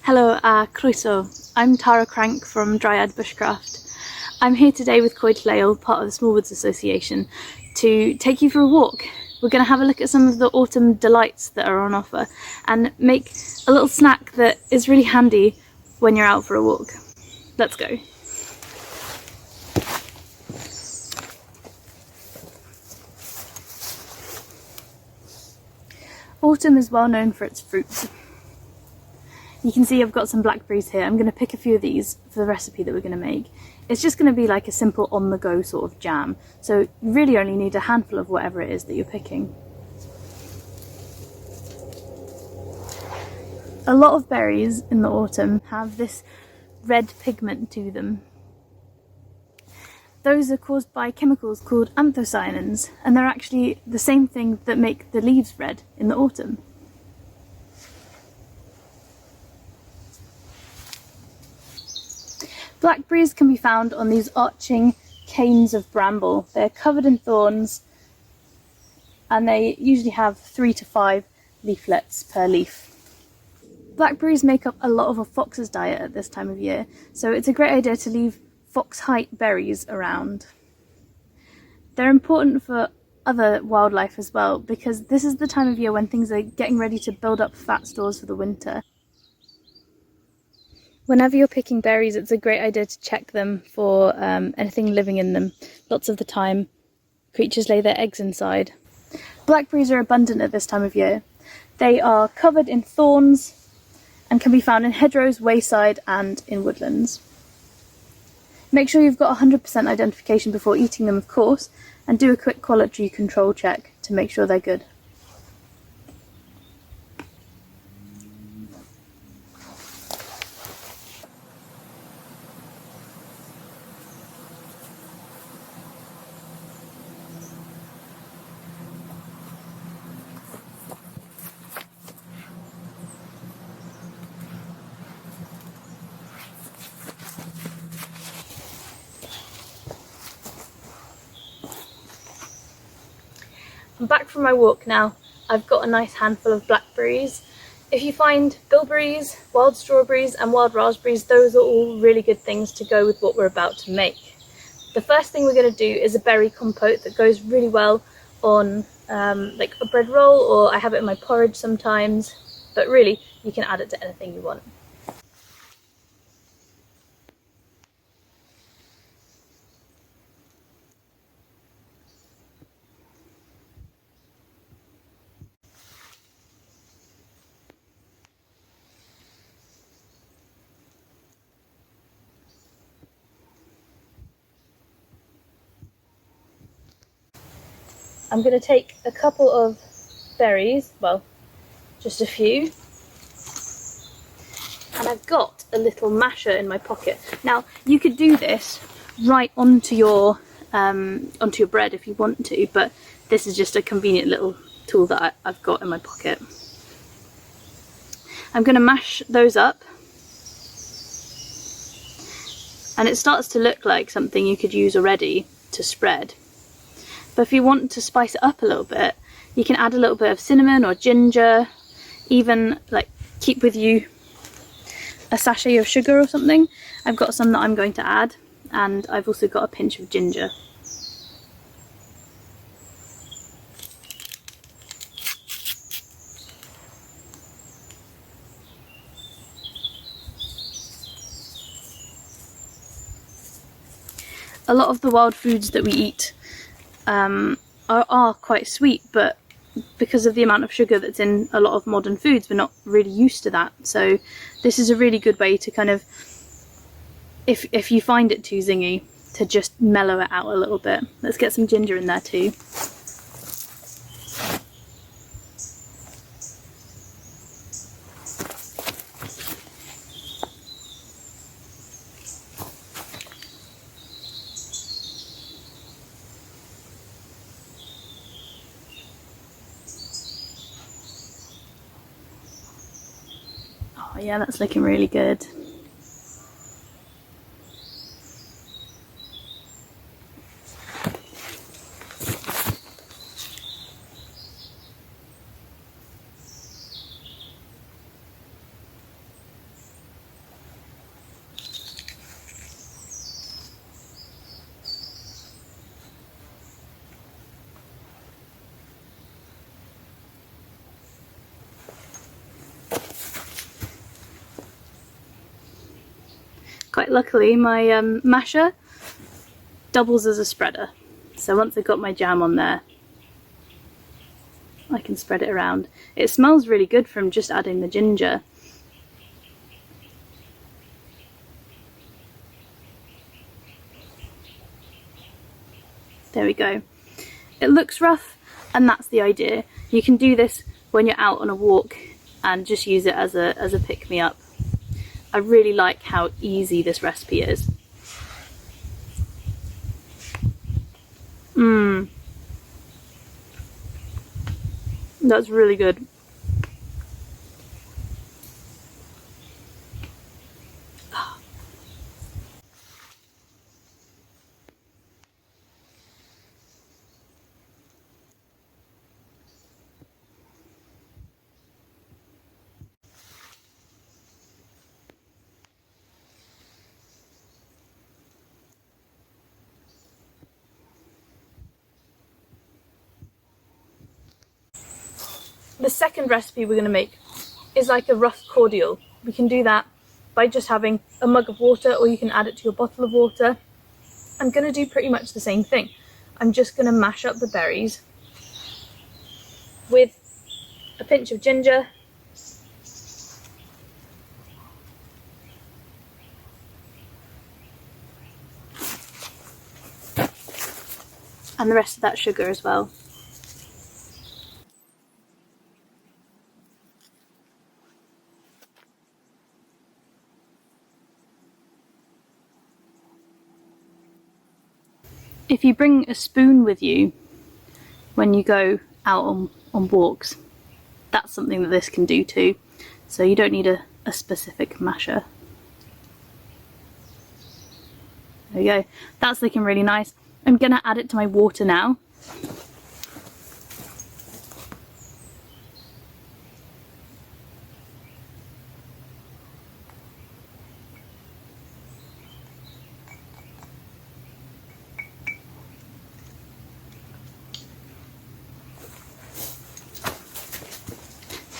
Hello, croeso. I'm Tara Crank from Dryad Bushcraft. I'm here today with Coed Lleol, part of the Small Woods Association, to take you for a walk. We're going to have a look at some of the autumn delights that are on offer and make a little snack that is really handy when you're out for a walk. Let's go. Autumn is well known for its fruits. You can see I've got some blackberries here. I'm going to pick a few of these for the recipe that we're going to make. It's just going to be like a simple on-the-go sort of jam, so you really only need a handful of whatever it is that you're picking. A lot of berries in the autumn have this red pigment to them. Those are caused by chemicals called anthocyanins, and they're actually the same thing that make the leaves red in the autumn. Blackberries can be found on these arching canes of bramble. They're covered in thorns and they usually have 3 to 5 leaflets per leaf. Blackberries make up a lot of a fox's diet at this time of year, so it's a great idea to leave fox height berries around. They're important for other wildlife as well, because this is the time of year when things are getting ready to build up fat stores for the winter. Whenever you're picking berries, it's a great idea to check them for anything living in them. Lots of the time, creatures lay their eggs inside. Blackberries are abundant at this time of year. They are covered in thorns and can be found in hedgerows, wayside and in woodlands. Make sure you've got 100% identification before eating them, of course, and do a quick quality control check to make sure they're good. I'm back from my walk now. I've got a nice handful of blackberries. If you find bilberries, wild strawberries and wild raspberries, those are all really good things to go with what we're about to make. The first thing we're going to do is a berry compote that goes really well on like a bread roll, or I have it in my porridge sometimes, but really you can add it to anything you want. I'm going to take a couple of berries, well, just a few, and I've got a little masher in my pocket. Now, you could do this right onto your bread if you want to, but this is just a convenient little tool that I've got in my pocket. I'm going to mash those up, and it starts to look like something you could use already to spread. But if you want to spice it up a little bit, you can add a little bit of cinnamon or ginger, even like keep with you a sachet of sugar or something. I've got some that I'm going to add, and I've also got a pinch of ginger. A lot of the wild foods that we eat are quite sweet, but because of the amount of sugar that's in a lot of modern foods, we're not really used to that. So this is a really good way to kind of, if you find it too zingy, to just mellow it out a little bit. Let's get some ginger in there too. Oh yeah, that's looking really good. Quite luckily my masher doubles as a spreader, so once I've got my jam on there I can spread it around. It smells really good from just adding the ginger. There we go. It looks rough, and that's the idea. You can do this when you're out on a walk and just use it as a pick-me-up. I really like how easy this recipe is. That's really good. The second recipe we're going to make is like a rough cordial. We can do that by just having a mug of water, or you can add it to your bottle of water. I'm going to do pretty much the same thing. I'm just going to mash up the berries with a pinch of ginger, and the rest of that sugar as well. If you bring a spoon with you when you go out on walks, that's something that this can do too. So you don't need a specific masher. There we go. That's looking really nice. I'm going to add it to my water now.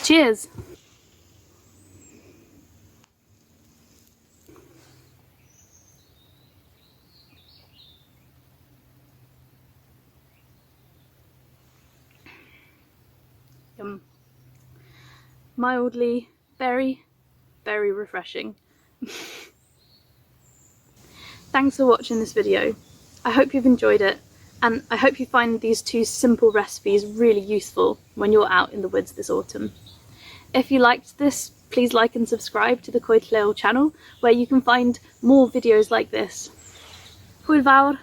Cheers! Yum. Mildly, very refreshing. Thanks for watching this video. I hope you've enjoyed it, and I hope you find these two simple recipes really useful when you're out in the woods this autumn. If you liked this, please like and subscribe to the Coed Lleol channel, where you can find more videos like this. Hwyl fawr!